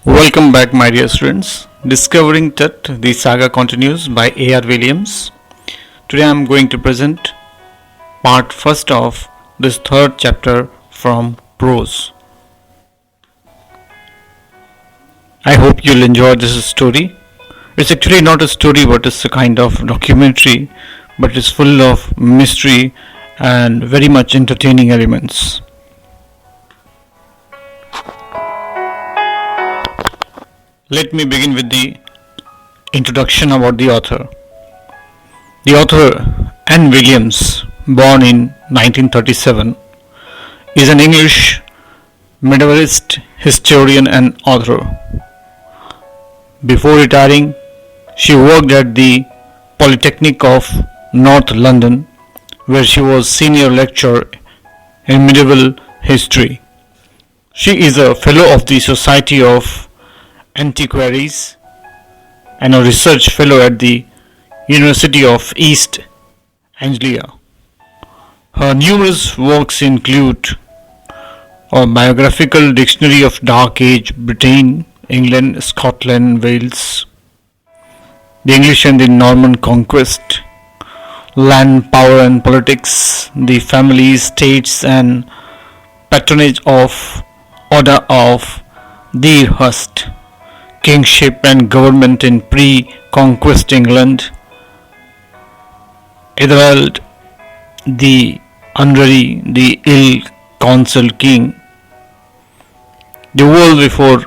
Welcome back, my dear students. Discovering Tet, the saga continues by A.R. Williams. Today I am going to present part first of this third chapter from prose. I hope you'll enjoy this story. It's actually not a story, but it's a kind of documentary, but it's full of mystery and very much entertaining elements. Let me begin with the introduction about the author. The author, Anne Williams, born in 1937, is an English medievalist historian and author. Before retiring, she worked at the Polytechnic of North London, where she was senior lecturer in medieval history. She is a fellow of the Society of Antiquaries and a research fellow at the University of East Anglia. Her numerous works include a biographical dictionary of Dark Age Britain, England, Scotland, Wales, the English and the Norman Conquest, land, power and politics, the families, states and patronage of Order of Deerhurst, kingship and government in pre-conquest England, Ethelred the Unready, the ill-counselled king, the world before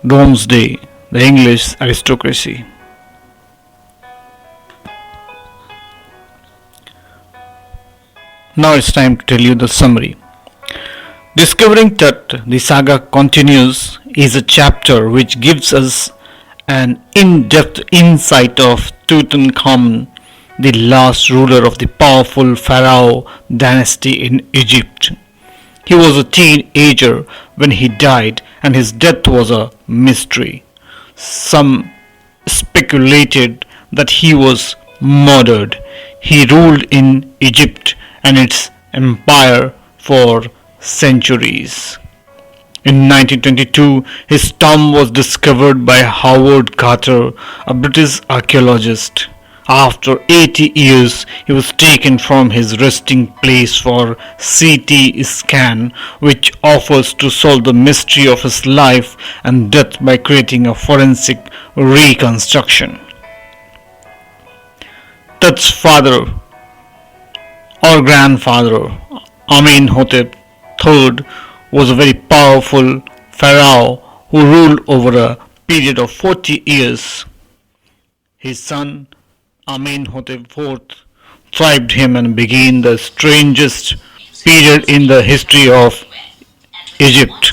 Rome's day, the English aristocracy. Now it's time to tell you the summary. Discovering Tet, the saga continues, is a chapter which gives us an in-depth insight of Tutankhamun, the last ruler of the powerful Pharaoh dynasty in Egypt. He was a teenager when he died, and his death was a mystery. Some speculated that he was murdered. He ruled in Egypt and its empire for centuries. In 1922, his tomb was discovered by Howard Carter, a British archaeologist. After 80 years, he was taken from his resting place for CT scan, which offers to solve the mystery of his life and death by creating a forensic reconstruction. Tet's father or grandfather, Amenhotep III, was a very powerful pharaoh who ruled over a period of 40 years. His son Amenhotep IV thrived him and began the strangest period in the history of Egypt.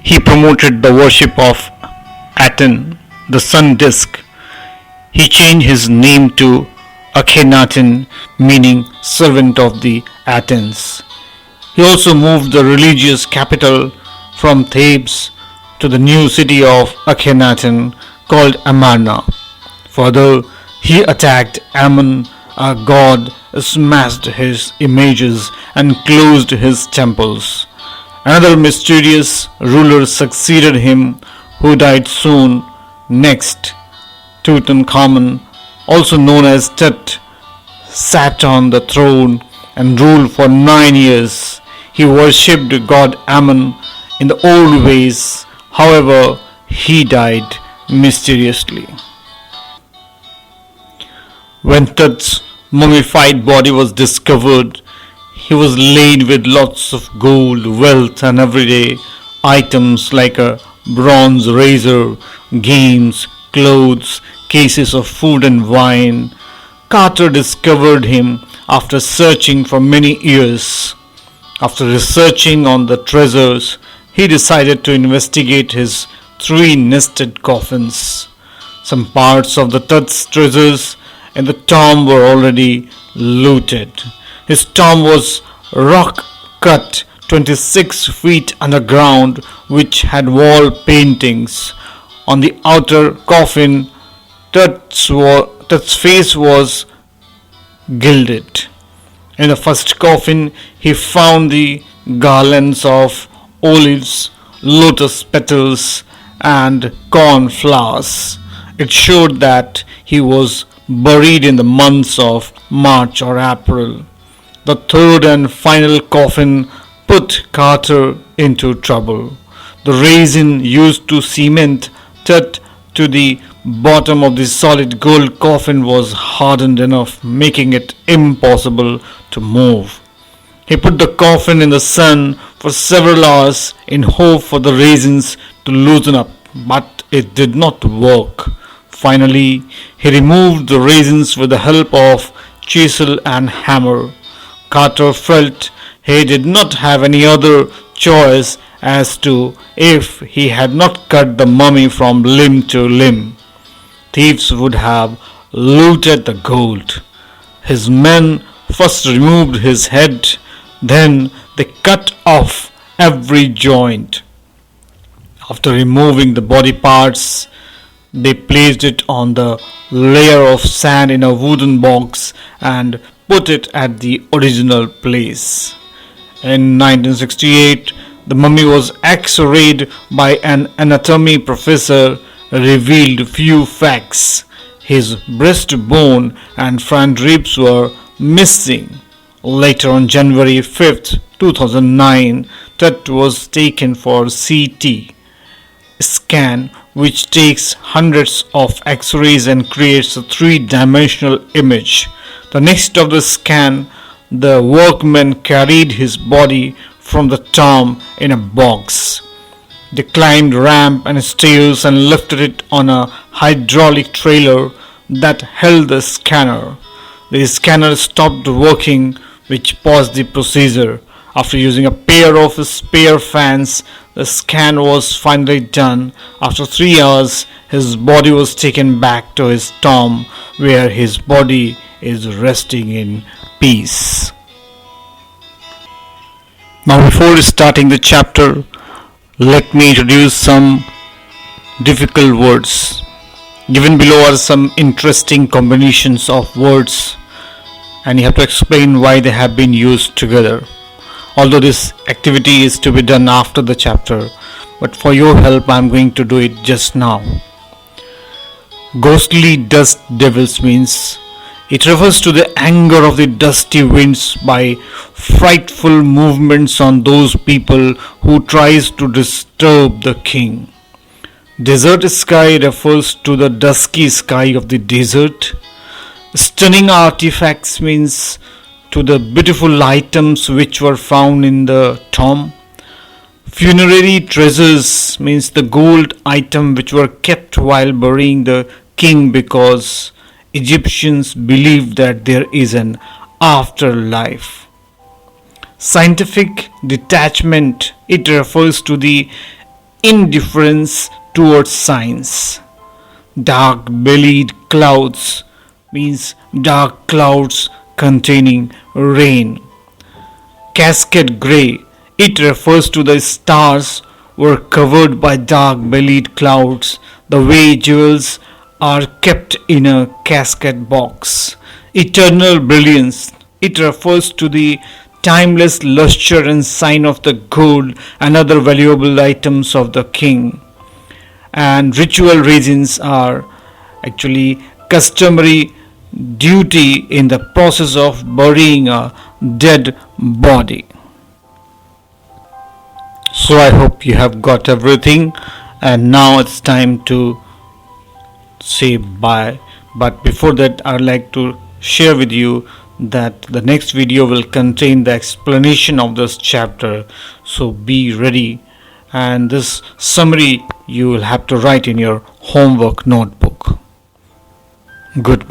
He promoted the worship of Aten, the sun disk. He changed his name to Akhenaten, meaning servant of the Athens. He also moved the religious capital from Thebes to the new city of Akhenaten called Amarna. Further, he attacked Ammon, a god, smashed his images and closed his temples. Another mysterious ruler succeeded him who died soon. Next, Tutankhamun, also known as Tet, sat on the throne and ruled for 9 years. He worshipped god Ammon in the old ways. However, he died mysteriously. When Tet's mummified body was discovered, he was laid with lots of gold, wealth and everyday items like a bronze razor, games, clothes, cases of food and wine. Carter discovered him after searching for many years. After researching on the treasures, he decided to investigate his 3 nested coffins. Some parts of the Tet's treasures in the tomb were already looted. His tomb was rock cut 26 feet underground, which had wall paintings. On the outer coffin, Tet's face was gilded. In the first coffin, he found the garlands of olives, lotus petals, and corn flowers. It showed that he was buried in the months of March or April. The third and final coffin put Carter into trouble. The resin used to cement Tut to the bottom of the solid gold coffin was hardened enough, making it impossible to move. He put the coffin in the sun for several hours in hope for the resins to loosen up, but it did not work. Finally, he removed the resins with the help of chisel and hammer. Carter felt he did not have any other choice as to if he had not cut the mummy from limb to limb. Thieves would have looted the gold. His men first removed his head, then they cut off every joint. After removing the body parts, they placed it on the layer of sand in a wooden box and put it at the original place. In 1968, the mummy was x-rayed by an anatomy professor, revealed few facts. His breastbone and front ribs were missing. Later on January 5th, 2009, Tut was taken for CT scan, which takes hundreds of x-rays and creates a three-dimensional image. The next of the scan, the workmen carried his body from the tomb in a box. They climbed ramp and stairs and lifted it on a hydraulic trailer that held the scanner. The scanner stopped working, which paused the procedure. After using a pair of spare fans, the scan was finally done. After 3 hours, his body was taken back to his tomb, where his body is resting in peace. Now, before starting the chapter, let me introduce some difficult words. Given below are some interesting combinations of words, and you have to explain why they have been used together. Although this activity is to be done after the chapter, but for your help I am going to do it just now. Ghostly dust devils means it refers to the anger of the dusty winds by frightful movements on those people who tries to disturb the king. Desert sky refers to the dusky sky of the desert. Stunning artifacts means to the beautiful items which were found in the tomb. Funerary treasures means the gold item which were kept while burying the king, because Egyptians believed that there is an afterlife. Scientific detachment, it refers to the indifference towards science. Dark-bellied clouds means dark clouds containing rain. Cascade grey, it refers to the stars were covered by dark-bellied clouds, the way jewels are kept in a casket box. Eternal brilliance, it refers to the timeless luster and shine of the gold and other valuable items of the king. And ritual reasons are actually customary duty in the process of burying a dead body. So I hope you have got everything, and now it's time to say bye. But before that, I'd like to share with you that the next video will contain the explanation of this chapter, so be ready, and this summary you will have to write in your homework notebook. Goodbye.